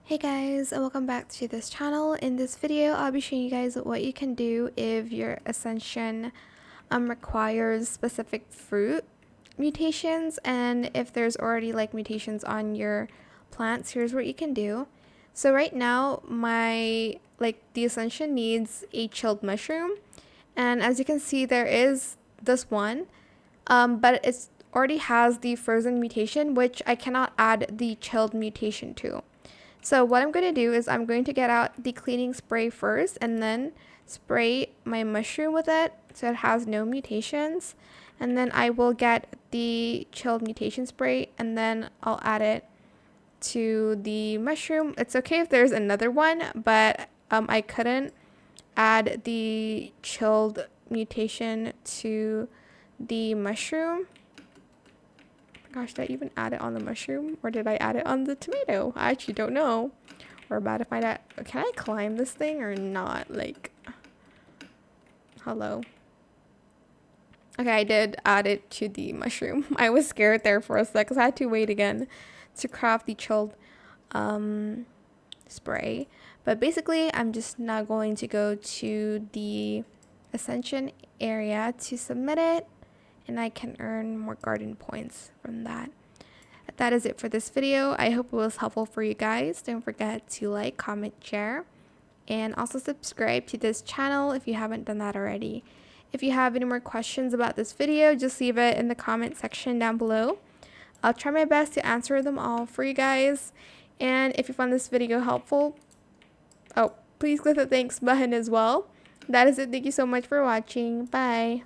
Hey guys, and welcome back to this channel. In this video, I'll be showing you guys what you can do if your Ascension requires specific fruit mutations, and if there's already like mutations on your plants. Here's what you can do. So right now, the Ascension needs a chilled mushroom, and as you can see, there is this one, but it's already has the frozen mutation, which I cannot add the chilled mutation to. So what I'm going to do is I'm going to get out the cleaning spray first and then spray my mushroom with it so it has no mutations. And then I will get the chilled mutation spray and then I'll add it to the mushroom. It's okay if there's another one, but I couldn't add the chilled mutation to the mushroom. Gosh, did I even add it on the mushroom? Or did I add it on the tomato? I actually don't know. We're about to find out. Can I climb this thing or not? Like, hello. Okay, I did add it to the mushroom. I was scared there for a sec because I had to wait again to craft the chilled spray. But basically, I'm just now going to go to the Ascension area to submit it, and I can earn more garden points from that. That is it for this video. I hope it was helpful for you guys. Don't forget to like, comment, share, and also subscribe to this channel if you haven't done that already. If you have any more questions about this video, just leave it in the comment section down below. I'll try my best to answer them all for you guys. And if you found this video helpful, please click the thanks button as well. That is it. Thank you so much for watching. Bye.